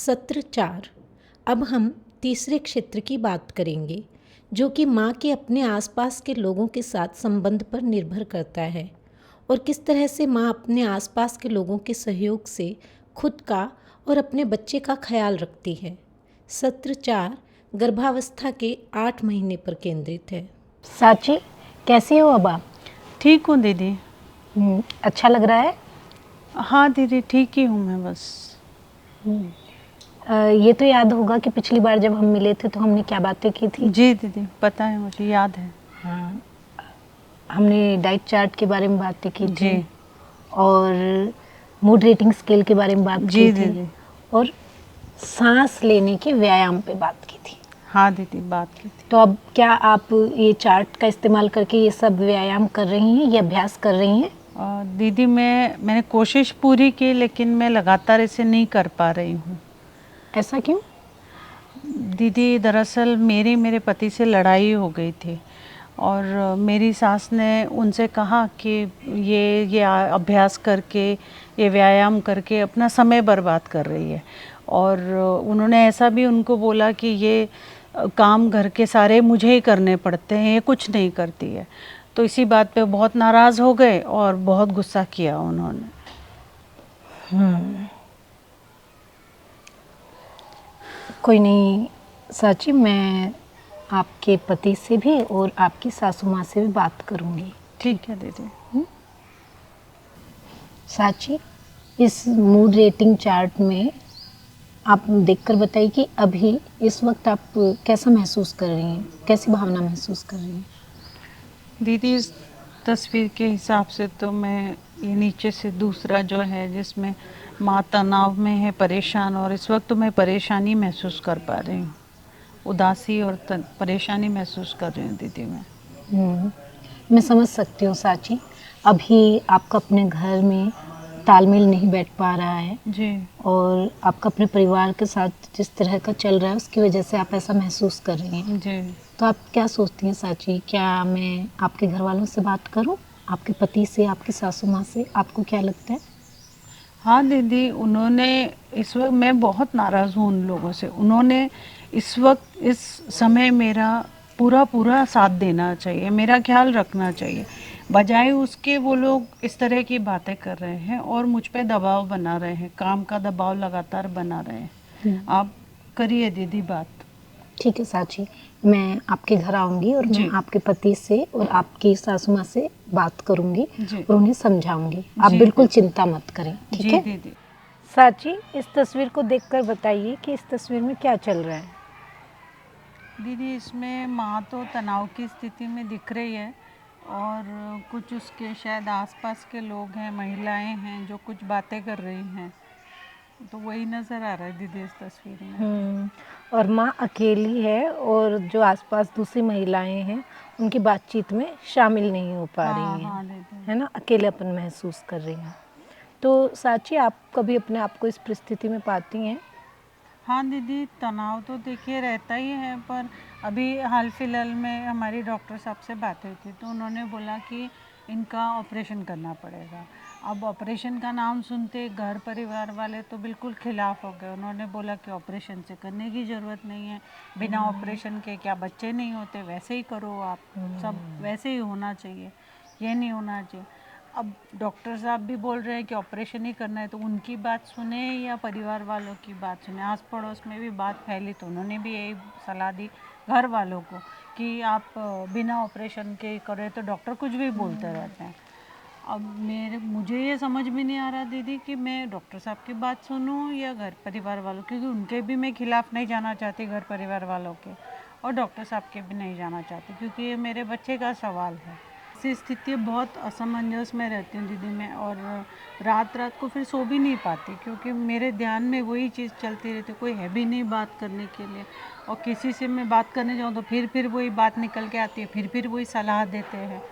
सत्र 4। अब हम तीसरे क्षेत्र की बात करेंगे जो कि माँ के अपने आसपास के लोगों के साथ संबंध पर निर्भर करता है और किस तरह से माँ अपने आसपास के लोगों के सहयोग से खुद का और अपने बच्चे का ख्याल रखती है। सत्र 4 गर्भावस्था के 8 महीने पर केंद्रित है। साची, कैसी हो अब आप? ठीक हूँ दीदी। अच्छा लग रहा है? हाँ दीदी, ठीक ही हूँ मैं बस। ये तो याद होगा कि पिछली बार जब हम मिले थे तो हमने क्या बातें की थी? जी दीदी, पता है, मुझे याद है। हाँ, हमने डाइट चार्ट के बारे में बातें की थी जी। और मूड रेटिंग स्केल के बारे में बात जी की थी दीदी। और सांस लेने के व्यायाम पे बात की थी। हाँ दीदी, बात की थी। तो अब क्या आप ये चार्ट का इस्तेमाल करके ये सब व्यायाम कर रही हैं या अभ्यास कर रही हैं? दीदी, मैंने कोशिश पूरी की, लेकिन मैं लगातार इसे नहीं कर पा रही हूँ। ऐसा क्यों? दीदी, दरअसल मेरे पति से लड़ाई हो गई थी और मेरी सास ने उनसे कहा कि ये अभ्यास करके, ये व्यायाम करके अपना समय बर्बाद कर रही है। और उन्होंने ऐसा भी उनको बोला कि ये काम घर के सारे मुझे ही करने पड़ते हैं, ये कुछ नहीं करती है। तो इसी बात पे बहुत नाराज़ हो गए और बहुत गुस्सा किया उन्होंने। कोई नहीं साची, मैं आपके पति से भी और आपकी सासू माँ से भी बात करूँगी। ठीक है दीदी। साची, इस मूड रेटिंग चार्ट में आप देखकर बताइए कि अभी इस वक्त आप कैसा महसूस कर रही हैं, कैसी भावना महसूस कर रही हैं? दीदी, इस तस्वीर के हिसाब से तो मैं ये नीचे से दूसरा जो है जिसमें माँ तनाव में है, परेशान, और इस वक्त तो मैं परेशानी महसूस कर पा रही हूँ, उदासी और परेशानी महसूस कर रही हूँ दीदी मैं। मैं समझ सकती हूँ साची, अभी आपका अपने घर में तालमेल नहीं बैठ पा रहा है जी। और आपका अपने परिवार के साथ जिस तरह का चल रहा है उसकी वजह से आप ऐसा महसूस कर रही हैं। जी। तो आप क्या सोचती हैं साची, क्या मैं आपके घर वालों से बात करूं, आपके पति से, आपकी सासू माँ से? आपको क्या लगता है? हाँ दीदी, उन्होंने इस वक्त, मैं बहुत नाराज़ हूँ उन लोगों से। उन्होंने इस वक्त, इस समय मेरा पूरा साथ देना चाहिए, मेरा ख्याल रखना चाहिए। बजाय उसके वो लोग इस तरह की बातें कर रहे हैं और मुझ पे दबाव बना रहे हैं, काम का दबाव लगातार बना रहे हैं। आप करिए दीदी बात। ठीक है साची, मैं आपके घर आऊँगी और मैं आपके पति से और आपकी सासू माँ से बात करूँगी और उन्हें समझाऊँगी। आप बिल्कुल चिंता मत करें, ठीक है दीदी। साची, इस तस्वीर को देखकर बताइए कि इस तस्वीर में क्या चल रहा है? दीदी, इसमें माँ तो तनाव की स्थिति में दिख रही है और कुछ उसके शायद आसपास के लोग हैं, महिलाएं हैं जो कुछ बातें कर रही हैं, तो वही नज़र आ रहा है दीदी इस तस्वीर में। और माँ अकेली है और जो आसपास दूसरी महिलाएं हैं उनकी बातचीत में शामिल नहीं हो पा रही हैं, है ना, अकेलापन महसूस कर रही हैं। तो साची, आप कभी अपने आप को इस परिस्थिति में पाती हैं? हाँ दीदी, तनाव तो देखिए रहता ही है, पर अभी हाल फिलहाल में हमारी डॉक्टर साहब से बात हुई थी तो उन्होंने बोला कि इनका ऑपरेशन करना पड़ेगा। अब ऑपरेशन का नाम सुनते घर परिवार वाले तो बिल्कुल खिलाफ हो गए। उन्होंने बोला कि ऑपरेशन से करने की ज़रूरत नहीं है, बिना ऑपरेशन के क्या बच्चे नहीं होते, वैसे ही करो आप, सब वैसे ही होना चाहिए, ये नहीं होना चाहिए। अब डॉक्टर साहब भी बोल रहे हैं कि ऑपरेशन ही करना है, तो उनकी बात सुने या परिवार वालों की बात सुने? आस पड़ोस में भी बात फैली तो उन्होंने भी यही सलाह दी घर वालों को कि आप बिना ऑपरेशन के करें, तो डॉक्टर कुछ भी बोलते रहते हैं। अब मुझे ये समझ में नहीं आ रहा दीदी कि मैं डॉक्टर साहब की बात सुनूं या घर परिवार वालों, क्योंकि उनके भी मैं खिलाफ़ नहीं जाना चाहती, घर परिवार वालों के, और डॉक्टर साहब के भी नहीं जाना चाहती, क्योंकि ये मेरे बच्चे का सवाल है। ऐसी स्थिति बहुत असमंजस में रहती हूँ दीदी मैं, और रात को फिर सो भी नहीं पाती, क्योंकि मेरे ध्यान में वही चीज़ चलती रहती, कोई है भी नहीं बात करने के लिए, और किसी से मैं बात करने जाऊँ तो फिर वही बात निकल के आती है, फिर वही सलाह देते हैं।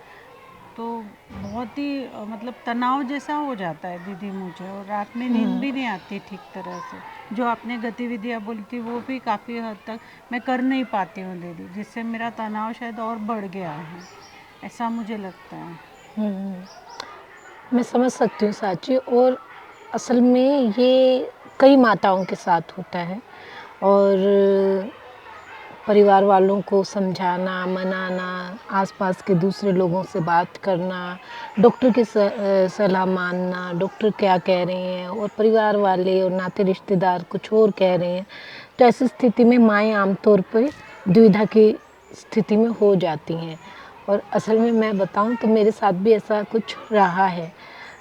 तो बहुत ही मतलब तनाव जैसा हो जाता है दीदी मुझे, और रात में नींद भी नहीं आती ठीक तरह से। जो आपने गतिविधियाँ बोली थी वो भी काफ़ी हद तक मैं कर नहीं पाती हूँ दीदी, जिससे मेरा तनाव शायद और बढ़ गया है, ऐसा मुझे लगता है। मैं समझ सकती हूँ साची, और असल में ये कई माताओं के साथ होता है। और परिवार वालों को समझाना, मनाना, आसपास के दूसरे लोगों से बात करना, डॉक्टर की सलाह मानना, डॉक्टर क्या कह रहे हैं और परिवार वाले और नाते रिश्तेदार कुछ और कह रहे हैं, तो ऐसी स्थिति में माएँ आमतौर पर दुविधा की स्थिति में हो जाती हैं। और असल में मैं बताऊं तो मेरे साथ भी ऐसा कुछ रहा है।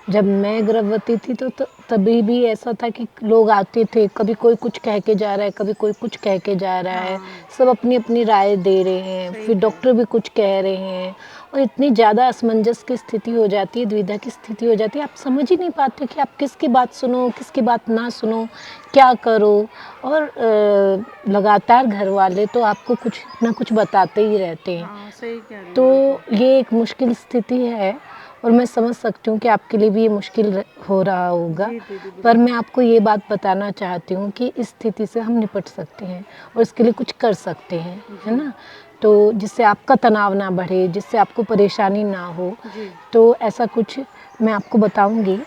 जब मैं गर्भवती थी तो तभी भी ऐसा था कि लोग आते थे, कभी कोई कुछ कह के जा रहा है, कभी कोई कुछ कह के जा रहा है, सब अपनी अपनी राय दे रहे हैं, फिर डॉक्टर भी कुछ कह रहे हैं और इतनी ज़्यादा असमंजस की स्थिति हो जाती है, दुविधा की स्थिति हो जाती है, आप समझ ही नहीं पाते कि आप किसकी बात सुनो, किसकी बात ना सुनो, क्या करो। और लगातार घर वाले तो आपको कुछ ना कुछ बताते ही रहते हैं। हाँ, सही कह रही तो हैं। ये एक मुश्किल स्थिति है और मैं समझ सकती हूँ कि आपके लिए भी ये मुश्किल हो रहा होगा। जी दीदी, पर मैं आपको ये बात बताना चाहती हूँ कि इस स्थिति से हम निपट सकते हैं और इसके लिए कुछ कर सकते हैं, है ना? तो जिससे आपका तनाव ना बढ़े, जिससे आपको परेशानी ना हो, जी तो ऐसा कुछ मैं आपको बताऊँगी।